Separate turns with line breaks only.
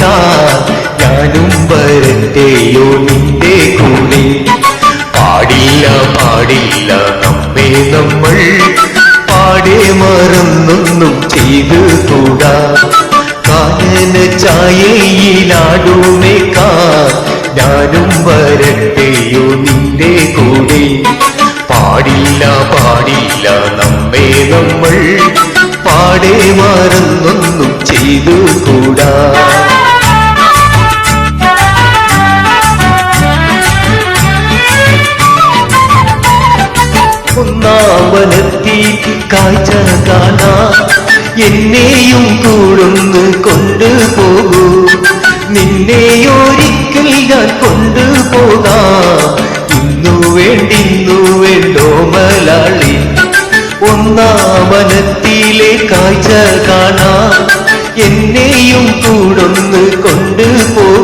കാണാൻ ഞാനും വരട്ടെയോ നിന്റെ കൂടെ. പാടില്ല പാടില്ല നമ്മെ നമ്മൾ പാടെ മറന്നൊന്നും ചെയ്തു കൂടാ. കാനന ചായയിലാടുമേക്കാൻ ഞാനും വരട്ടെയോ നിന്റെ കൂടെ. പാടില്ല പാടില്ല നമ്മെ നമ്മൾ പാടെ മറന്നൊന്നും ചെയ്തു കൂടാ. ഒന്നാം വനത്തിൽ കാഴ്ച കാണാൻ എന്നെയും കൂടൊന്ന് കൊണ്ടുപോകൂ. നിന്നെയൊരിക്കൽ ഞാൻ കൊണ്ടുപോകാം. ഇന്നു വേണ്ടോ മലയാളി. ഒന്നാം വനത്തിലെ കാഴ്ച കാണാൻ എന്നെയും കൂടൊന്ന് കൊണ്ടുപോകൂ.